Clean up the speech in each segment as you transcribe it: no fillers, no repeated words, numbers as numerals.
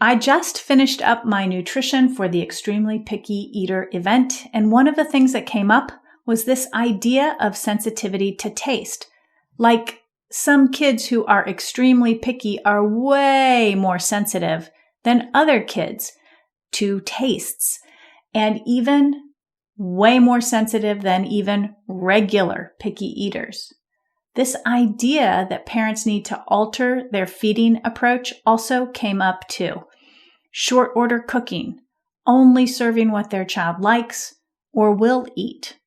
I just finished up my nutrition for the Extremely Picky Eater event, and one of the things that came up was this idea of sensitivity to taste. Like some kids who are extremely picky are way more sensitive than other kids to tastes, and even way more sensitive than even regular picky eaters. This idea that parents need to alter their feeding approach also came up too. Short order cooking, only serving what their child likes or will eat.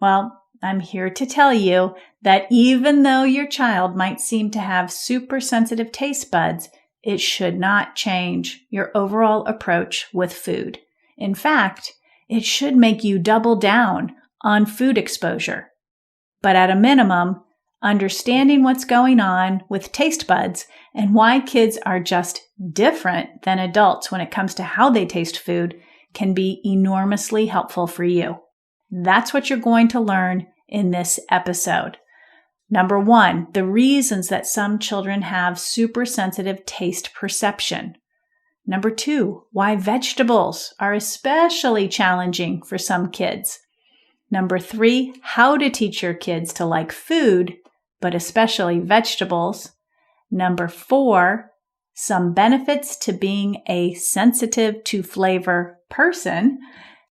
Well, I'm here to tell you that even though your child might seem to have super sensitive taste buds, it should not change your overall approach with food. In fact, it should make you double down on food exposure. But at a minimum, understanding what's going on with taste buds and why kids are just different than adults when it comes to how they taste food can be enormously helpful for you. That's what you're going to learn in this episode. Number 1, the reasons that some children have super sensitive taste perception. Number 2, why vegetables are especially challenging for some kids. Number 3, how to teach your kids to like food, but especially vegetables. Number 4, some benefits to being a sensitive to flavor person,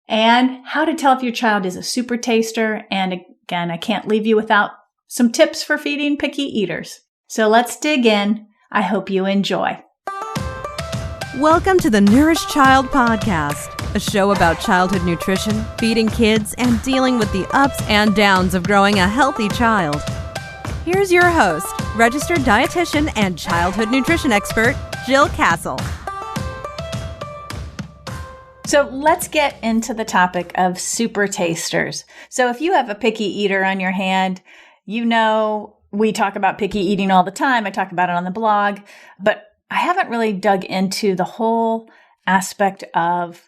and how to tell if your child is a super taster. And again, I can't leave you without some tips for feeding picky eaters. So let's dig in. I hope you enjoy. Welcome to the Nourish Child Podcast, a show about childhood nutrition, feeding kids, and dealing with the ups and downs of growing a healthy child. Here's your host, registered dietitian and childhood nutrition expert, Jill Castle. So let's get into the topic of super tasters. So if you have a picky eater on your hand, you know we talk about picky eating all the time. I talk about it on the blog, but I haven't really dug into the whole aspect of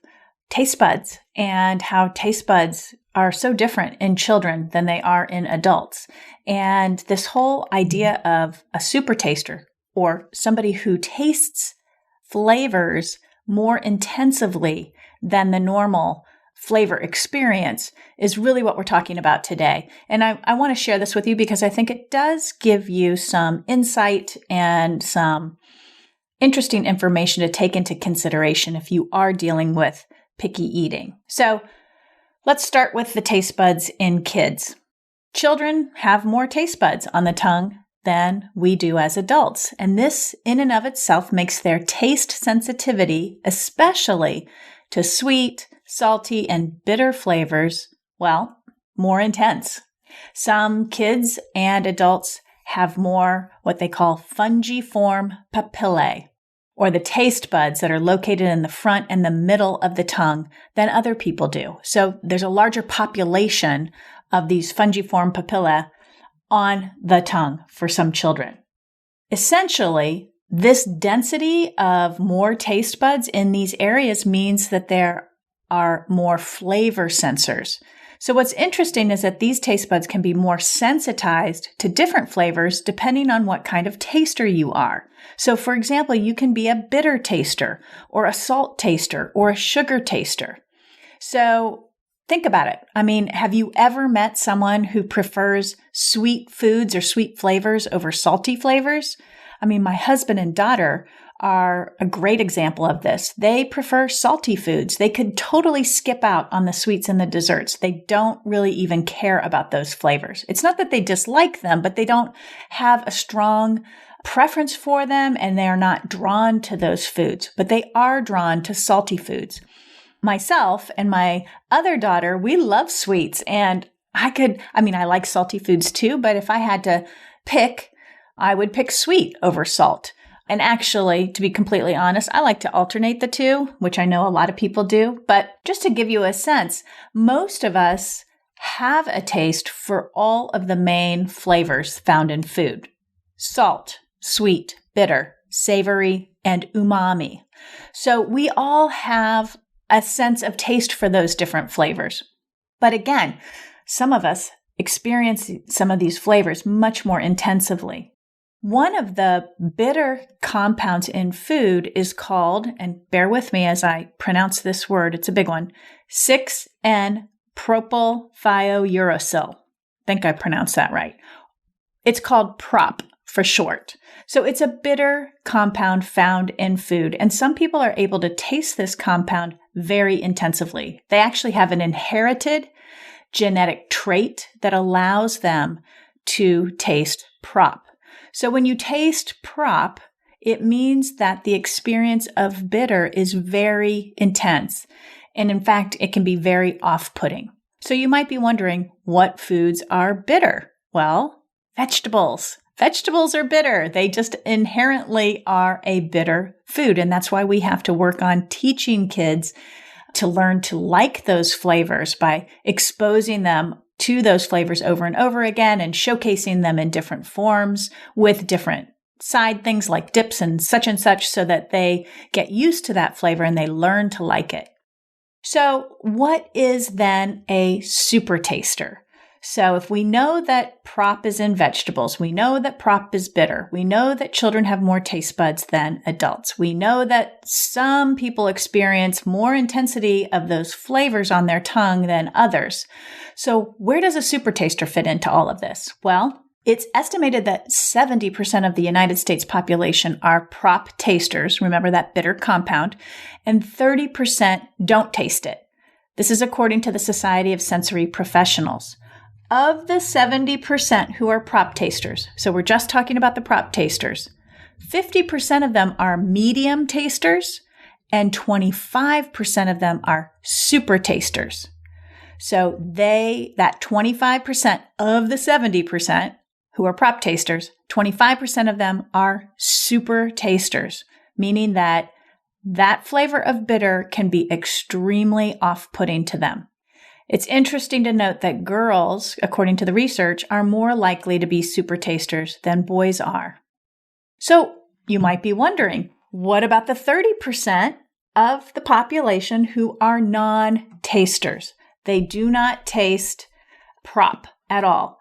taste buds and how taste buds are so different in children than they are in adults. And this whole idea of a super taster, or somebody who tastes flavors more intensively than the normal flavor experience, is really what we're talking about today. And I want to share this with you because I think it does give you some insight and some interesting information to take into consideration if you are dealing with picky eating. So let's start with the taste buds in kids. Children have more taste buds on the tongue than we do as adults. And this in and of itself makes their taste sensitivity, especially to sweet, salty, and bitter flavors, well, more intense. Some kids and adults have more what they call fungiform papillae, or the taste buds that are located in the front and the middle of the tongue than other people do. So there's a larger population of these fungiform papillae on the tongue for some children. Essentially, this density of more taste buds in these areas means that there are more flavor sensors. So what's interesting is that these taste buds can be more sensitized to different flavors depending on what kind of taster you are. So for example, you can be a bitter taster or a salt taster or a sugar taster. So think about it. I mean, have you ever met someone who prefers sweet foods or sweet flavors over salty flavors? I mean, my husband and daughter are a great example of this. They prefer salty foods. They could totally skip out on the sweets and the desserts. They don't really even care about those flavors. It's not that they dislike them, but they don't have a strong preference for them and they are not drawn to those foods, but they are drawn to salty foods. Myself and my other daughter, we love sweets, and I like salty foods too, but if I had to pick, I would pick sweet over salt. And actually, to be completely honest, I like to alternate the two, which I know a lot of people do. But just to give you a sense, most of us have a taste for all of the main flavors found in food: salt, sweet, bitter, savory, and umami. So we all have a sense of taste for those different flavors. But again, some of us experience some of these flavors much more intensively. One of the bitter compounds in food is called, and bear with me as I pronounce this word, it's a big one, 6N-propylthiouracil. I think I pronounced that right. It's called PROP for short. So it's a bitter compound found in food, and some people are able to taste this compound very intensively. They actually have an inherited genetic trait that allows them to taste PROP. So when you taste PROP, it means that the experience of bitter is very intense. And in fact, it can be very off-putting. So you might be wondering, what foods are bitter? Well, vegetables. Vegetables are bitter. They just inherently are a bitter food. And that's why we have to work on teaching kids to learn to like those flavors by exposing them to those flavors over and over again and showcasing them in different forms with different side things like dips and such so that they get used to that flavor and they learn to like it. So what is then a super taster? So if we know that PROP is in vegetables, we know that PROP is bitter, we know that children have more taste buds than adults, we know that some people experience more intensity of those flavors on their tongue than others. So where does a super taster fit into all of this? Well, it's estimated that 70% of the United States population are PROP tasters, remember that bitter compound, and 30% don't taste it. This is according to the Society of Sensory Professionals. Of the 70% who are PROP tasters, so we're just talking about the PROP tasters, 50% of them are medium tasters and 25% of them are super tasters. So that 25% of the 70% who are PROP tasters, 25% of them are super tasters, meaning that flavor of bitter can be extremely off-putting to them. It's interesting to note that girls, according to the research, are more likely to be super tasters than boys are. So you might be wondering, what about the 30% of the population who are non-tasters? They do not taste PROP at all.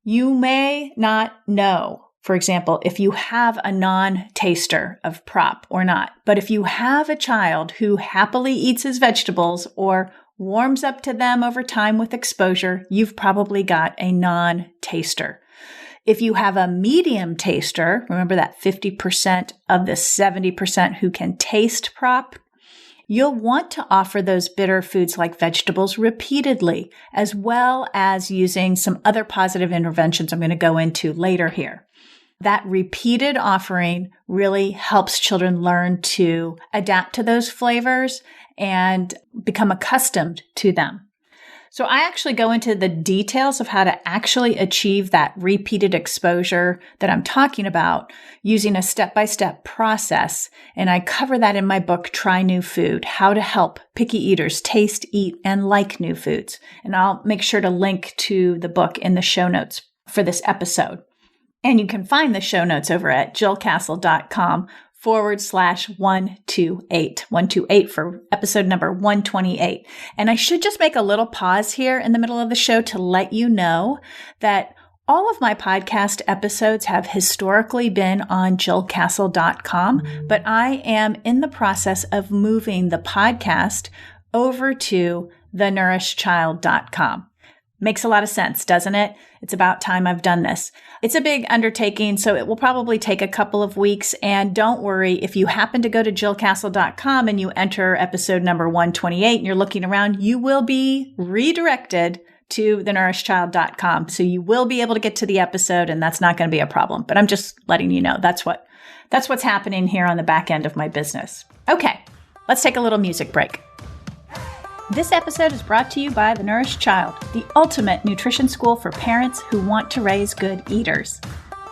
You may not know, for example, if you have a non-taster of PROP or not. But if you have a child who happily eats his vegetables or warms up to them over time with exposure, you've probably got a non-taster. If you have a medium taster, remember that 50% of the 70% who can taste PROP, you'll want to offer those bitter foods like vegetables repeatedly, as well as using some other positive interventions I'm going to go into later here. That repeated offering really helps children learn to adapt to those flavors and become accustomed to them. So I actually go into the details of how to actually achieve that repeated exposure that I'm talking about using a step-by-step process. And I cover that in my book, Try New Food, How to Help Picky Eaters Taste, Eat, and Like New Foods. And I'll make sure to link to the book in the show notes for this episode. And you can find the show notes over at jillcastle.com/128. 128 for episode number 128. And I should just make a little pause here in the middle of the show to let you know that all of my podcast episodes have historically been on jillcastle.com, but I am in the process of moving the podcast over to thenourishedchild.com. Makes a lot of sense, doesn't it? It's about time I've done this. It's a big undertaking, so it will probably take a couple of weeks. And don't worry, if you happen to go to jillcastle.com and you enter episode number 128 and you're looking around, you will be redirected to thenourishedchild.com. So you will be able to get to the episode, and that's not going to be a problem. But I'm just letting you know that's what's happening here on the back end of my business. Okay, let's take a little music break. This episode is brought to you by The Nourished Child, the ultimate nutrition school for parents who want to raise good eaters.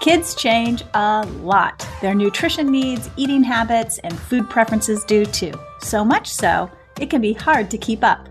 Kids change a lot. Their nutrition needs, eating habits, and food preferences do too. So much so, it can be hard to keep up.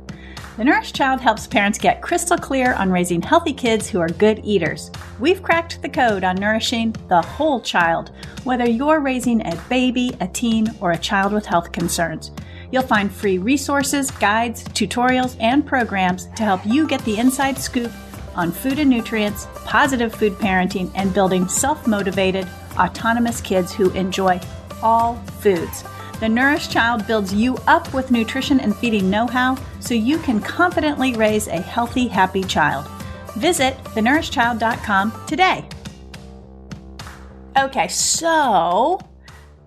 The Nourished Child helps parents get crystal clear on raising healthy kids who are good eaters. We've cracked the code on nourishing the whole child, whether you're raising a baby, a teen, or a child with health concerns. You'll find free resources, guides, tutorials, and programs to help you get the inside scoop on food and nutrients, positive food parenting, and building self-motivated, autonomous kids who enjoy all foods. The Nourished Child builds you up with nutrition and feeding know-how so you can confidently raise a healthy, happy child. Visit thenourishedchild.com today. Okay, so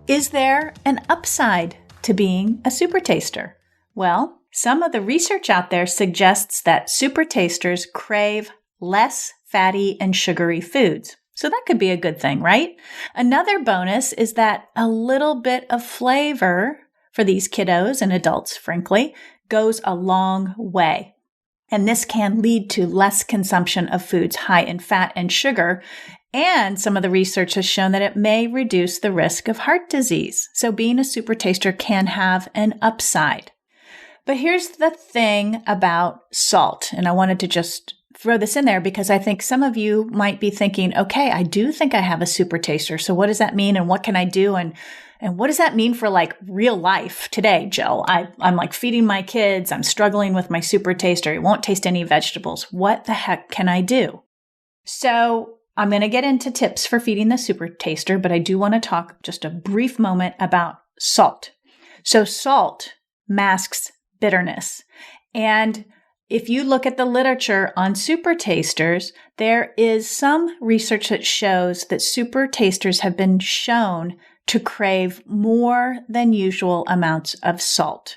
is there an upside to being a super taster? Well, some of the research out there suggests that super tasters crave less fatty and sugary foods. So that could be a good thing, right? Another bonus is that a little bit of flavor for these kiddos and adults, frankly, goes a long way. And this can lead to less consumption of foods high in fat and sugar. And some of the research has shown that it may reduce the risk of heart disease. So being a super taster can have an upside. But here's the thing about salt. And I wanted to just throw this in there because I think some of you might be thinking, okay, I do think I have a super taster. So what does that mean? And what can I do? And what does that mean for like real life today, Jill? I'm like feeding my kids. I'm struggling with my super taster. It won't taste any vegetables. What the heck can I do? So I'm going to get into tips for feeding the super taster, but I do want to talk just a brief moment about salt. So salt masks bitterness. And if you look at the literature on super tasters, there is some research that shows that super tasters have been shown to crave more than usual amounts of salt.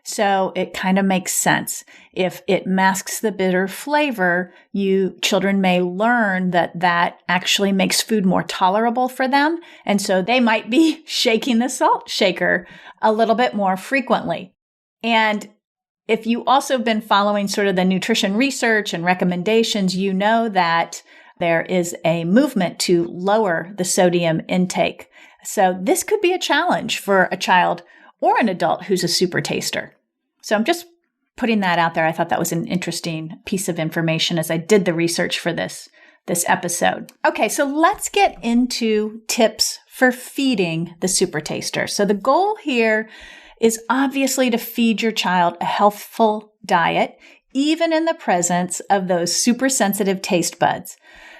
So it kind of makes sense. If it masks the bitter flavor, children may learn that actually makes food more tolerable for them. And so they might be shaking the salt shaker a little bit more frequently. And if you also have been following sort of the nutrition research and recommendations, you know that there is a movement to lower the sodium intake. So this could be a challenge for a child or an adult who's a super taster. So I'm just putting that out there. I thought that was an interesting piece of information as I did the research for this episode. Okay, so let's get into tips for feeding the super taster. So the goal here is obviously to feed your child a healthful diet, even in the presence of those super sensitive taste buds.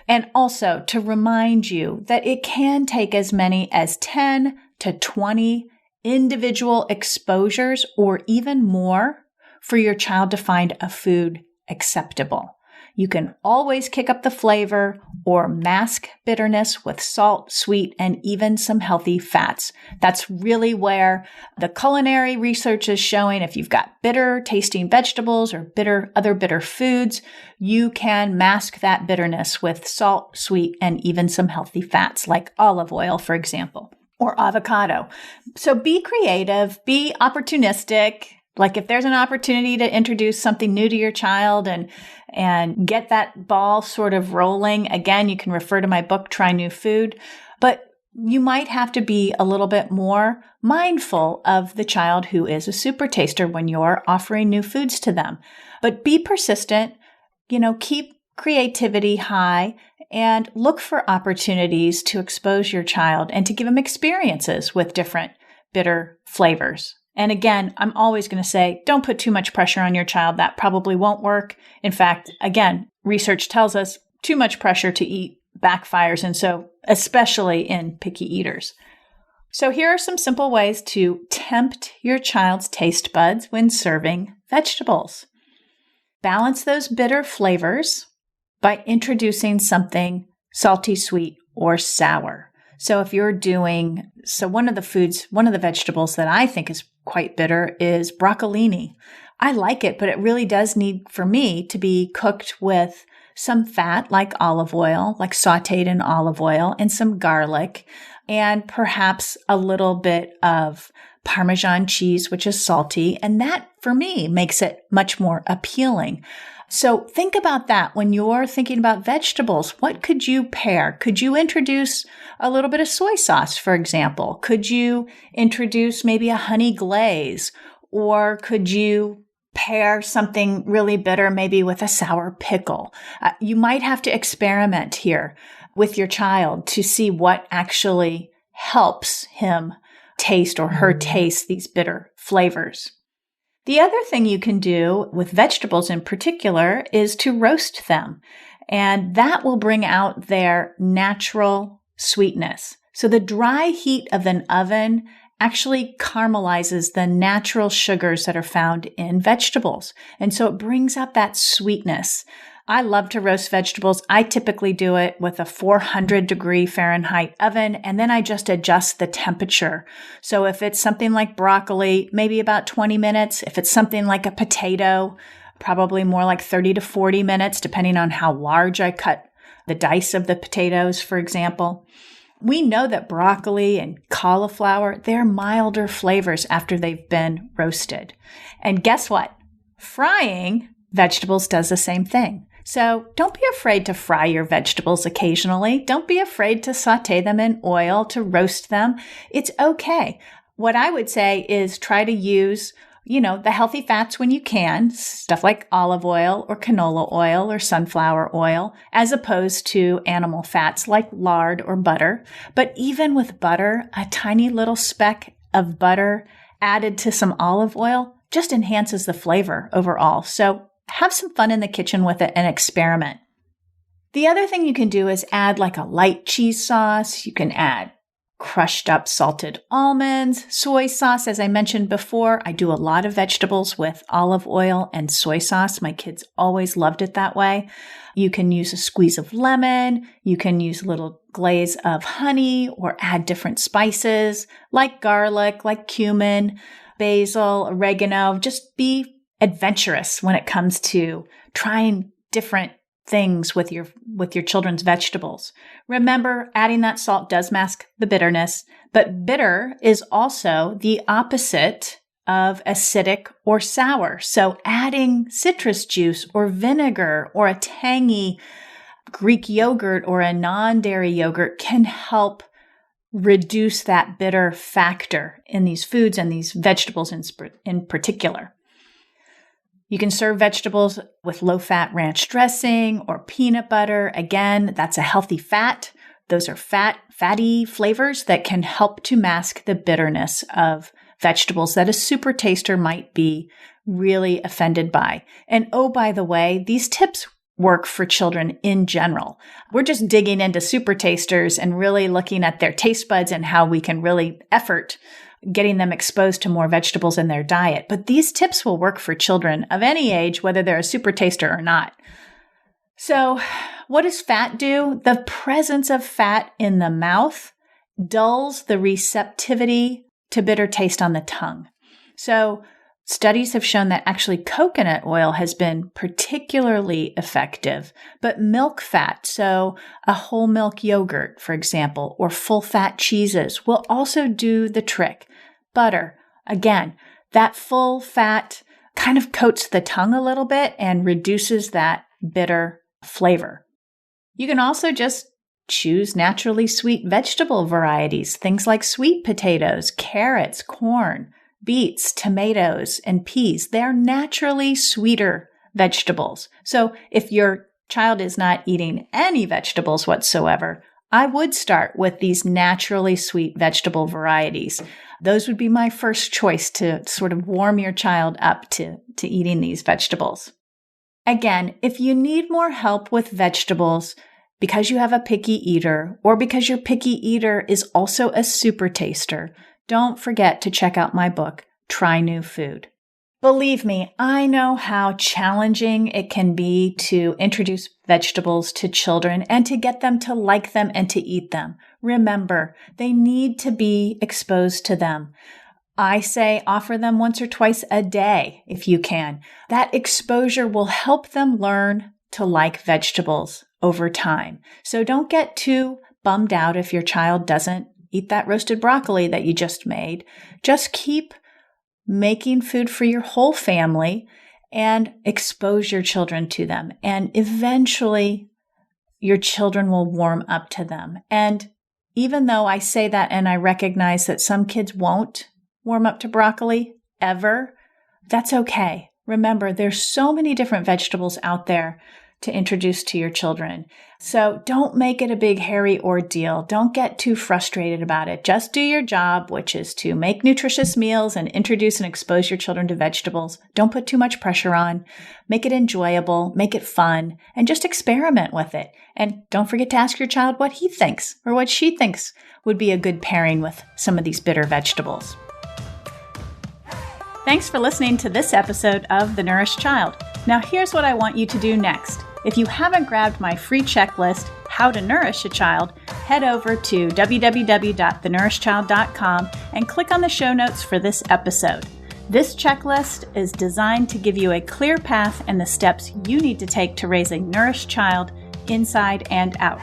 And also to remind you that it can take as many as 10 to 20 individual exposures or even more for your child to find a food acceptable. You can always kick up the flavor or mask bitterness with salt, sweet, and even some healthy fats. That's really where the culinary research is showing if you've got bitter tasting vegetables or other bitter foods, you can mask that bitterness with salt, sweet, and even some healthy fats like olive oil, for example, or avocado. So be creative, be opportunistic. Like if there's an opportunity to introduce something new to your child and get that ball sort of rolling, again, you can refer to my book, Try New Food, but you might have to be a little bit more mindful of the child who is a super taster when you're offering new foods to them. But be persistent, keep creativity high and look for opportunities to expose your child and to give them experiences with different bitter flavors. And again, I'm always going to say, don't put too much pressure on your child. That probably won't work. In fact, again, research tells us too much pressure to eat backfires. And so especially in picky eaters. So here are some simple ways to tempt your child's taste buds when serving vegetables. Balance those bitter flavors by introducing something salty, sweet, or sour. So if you're one of the vegetables that I think is quite bitter is broccolini. I like it, but it really does need for me to be cooked with some fat like olive oil, like sauteed in olive oil, and some garlic, and perhaps a little bit of Parmesan cheese, which is salty. And that for me makes it much more appealing. So think about that when you're thinking about vegetables. What could you pair? Could you introduce a little bit of soy sauce, for example? Could you introduce maybe a honey glaze? Or could you pair something really bitter maybe with a sour pickle? You might have to experiment here with your child to see what actually helps him taste or her taste these bitter flavors. The other thing you can do with vegetables in particular is to roast them, and that will bring out their natural sweetness. So the dry heat of an oven actually caramelizes the natural sugars that are found in vegetables. And so it brings out that sweetness. I love to roast vegetables. I typically do it with a 400-degree Fahrenheit oven, and then I just adjust the temperature. So if it's something like broccoli, maybe about 20 minutes. If it's something like a potato, probably more like 30 to 40 minutes, depending on how large I cut the dice of the potatoes, for example. We know that broccoli and cauliflower, they're milder flavors after they've been roasted. And guess what? Frying vegetables does the same thing. So don't be afraid to fry your vegetables occasionally. Don't be afraid to saute them in oil, to roast them. It's okay. What I would say is try to use, the healthy fats when you can, stuff like olive oil or canola oil or sunflower oil, as opposed to animal fats like lard or butter. But even with butter, a tiny little speck of butter added to some olive oil just enhances the flavor overall. So have some fun in the kitchen with it and experiment. The other thing you can do is add like a light cheese sauce. You can add crushed up salted almonds, soy sauce. As I mentioned before, I do a lot of vegetables with olive oil and soy sauce. My kids always loved it that way. You can use a squeeze of lemon. You can use a little glaze of honey or add different spices like garlic, like cumin, basil, oregano. Just be adventurous when it comes to trying different things with your children's vegetables. Remember, adding that salt does mask the bitterness, but bitter is also the opposite of acidic or sour. So adding citrus juice or vinegar or a tangy Greek yogurt or a non-dairy yogurt can help reduce that bitter factor in these foods and these vegetables in particular. You can serve vegetables with low-fat ranch dressing or peanut butter. Again, that's a healthy fat. Those are fatty flavors that can help to mask the bitterness of vegetables that a super taster might be really offended by. And oh, by the way, these tips work for children in general. We're just digging into super tasters and really looking at their taste buds and how we can really effort getting them exposed to more vegetables in their diet. But these tips will work for children of any age, whether they're a super taster or not. So what does fat do? The presence of fat in the mouth dulls the receptivity to bitter taste on the tongue. So studies have shown that actually coconut oil has been particularly effective, but milk fat, so a whole milk yogurt, for example, or full fat cheeses will also do the trick. Butter, again, that full fat kind of coats the tongue a little bit and reduces that bitter flavor. You can also just choose naturally sweet vegetable varieties, things like sweet potatoes, carrots, corn, beets, tomatoes, and peas. They're naturally sweeter vegetables. So if your child is not eating any vegetables whatsoever, I would start with these naturally sweet vegetable varieties. Those would be my first choice to sort of warm your child up to eating these vegetables. Again, if you need more help with vegetables because you have a picky eater or because your picky eater is also a super taster, don't forget to check out my book, Try New Food. Believe me, I know how challenging it can be to introduce vegetables to children and to get them to like them and to eat them. Remember, they need to be exposed to them. I say offer them once or twice a day if you can. That exposure will help them learn to like vegetables over time. So don't get too bummed out if your child doesn't eat that roasted broccoli that you just made. Just keep making food for your whole family and expose your children to them. And eventually your children will warm up to them. And even though I say that and I recognize that some kids won't warm up to broccoli ever, that's okay. Remember, there's so many different vegetables out there to introduce to your children. So don't make it a big, hairy ordeal. Don't get too frustrated about it. Just do your job, which is to make nutritious meals and introduce and expose your children to vegetables. Don't put too much pressure on. Make it enjoyable, make it fun, and just experiment with it. And don't forget to ask your child what he thinks or what she thinks would be a good pairing with some of these bitter vegetables. Thanks for listening to this episode of The Nourished Child. Now here's what I want you to do next. If you haven't grabbed my free checklist, How to Nourish a Child, head over to www.thenourishedchild.com and click on the show notes for this episode. This checklist is designed to give you a clear path and the steps you need to take to raise a nourished child inside and out.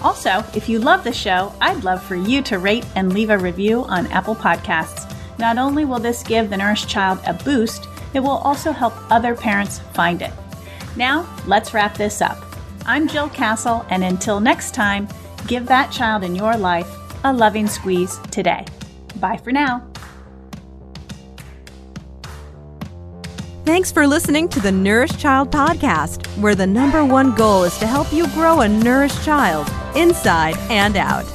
Also, if you love the show, I'd love for you to rate and leave a review on Apple Podcasts. Not only will this give the nourished child a boost, it will also help other parents find it. Now, let's wrap this up. I'm Jill Castle, and until next time, give that child in your life a loving squeeze today. Bye for now. Thanks for listening to the Nourished Child Podcast, where the #1 goal is to help you grow a nourished child inside and out.